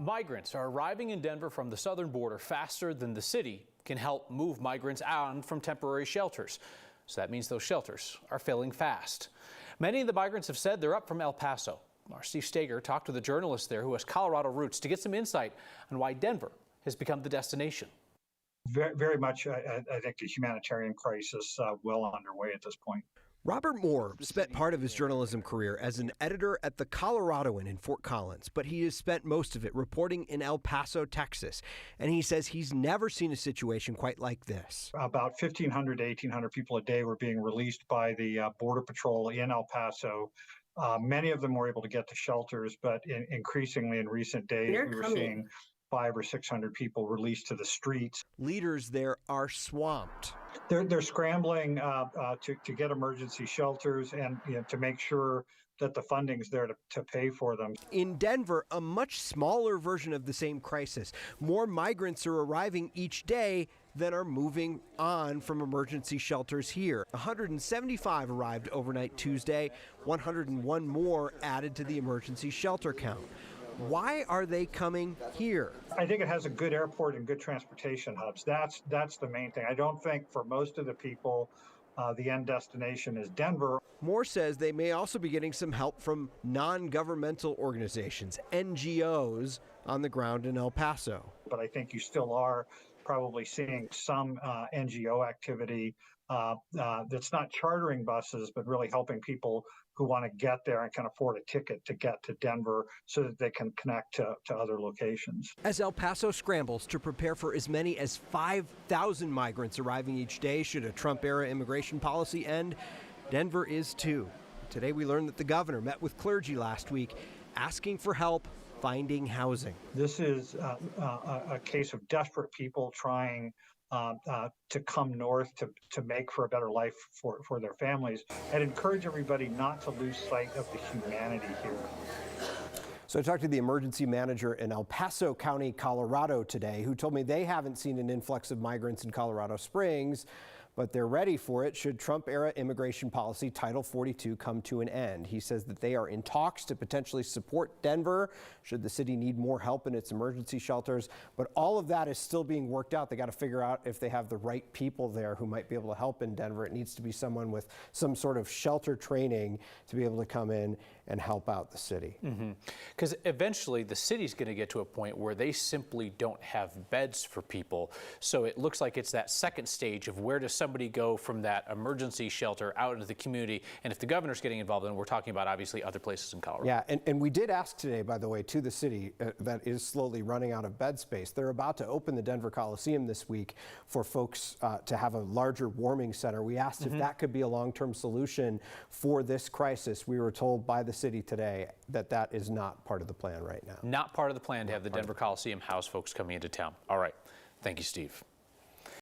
Migrants are arriving in Denver from the southern border faster than the city can help move migrants on from temporary shelters. So that means those shelters are filling fast. Many of the migrants have said they're up from El Paso. Our Steve Steger talked with a journalist there who has Colorado roots to get some insight on why Denver has become the destination. Very much, I think the humanitarian crisis well underway at this point. Robert Moore spent part of his journalism career as an editor at the Coloradoan in Fort Collins, but he has spent most of it reporting in El Paso, Texas. And he says he's never seen a situation quite like this. About 1,500 to 1,800 people a day were being released by the Border Patrol in El Paso. Many of them were able to get to shelters, but increasingly in recent days, we were seeing 500 or 600 people released to the streets. Leaders there are swamped. They're scrambling to get emergency shelters and to make sure that the funding's there to pay for them. In Denver, a much smaller version of the same crisis. More migrants are arriving each day than are moving on from emergency shelters here. 175 arrived overnight Tuesday, 101 more added to the emergency shelter count. Why are they coming here? I think it has a good airport and good transportation hubs. That's the main thing. I don't think for most of the people, the end destination is Denver. Moore says they may also be getting some help from non-governmental organizations, NGOs, on the ground in El Paso. But I think you still are probably seeing some NGO activity that's not chartering buses, but really helping people who want to get there and can afford a ticket to get to Denver so that they can connect to other locations. As El Paso scrambles to prepare for as many as 5,000 migrants arriving each day should a Trump-era immigration policy end, Denver is too. Today we learned that the governor met with clergy last week asking for help finding housing. This is a case of desperate people trying to come north to make for a better life for their families. I'd encourage everybody not to lose sight of the humanity here. So I talked to the emergency manager in El Paso County, Colorado today, who told me they haven't seen an influx of migrants in Colorado Springs, but they're ready for it should Trump-era immigration policy Title 42 come to an end. He says that they are in talks to potentially support Denver should the city need more help in its emergency shelters. But all of that is still being worked out. They got to figure out if they have the right people there who might be able to help in Denver. It needs to be someone with some sort of shelter training to be able to come in and help out the city. Because eventually the city's going to get to a point where they simply don't have beds for people. So it looks like it's that second stage of where does somebody go from that emergency shelter out into the community. And if the governor's getting involved, then we're talking about obviously other places in Colorado. Yeah, and we did ask today, by the way, to the city that is slowly running out of bed space. They're about to open the Denver Coliseum this week for folks to have a larger warming center. We asked if that could be a long-term solution for this crisis. We were told by the city today that that is not part of the plan right now. Not part of the plan to have the Denver Coliseum house folks coming into town. All right. Thank you, Steve.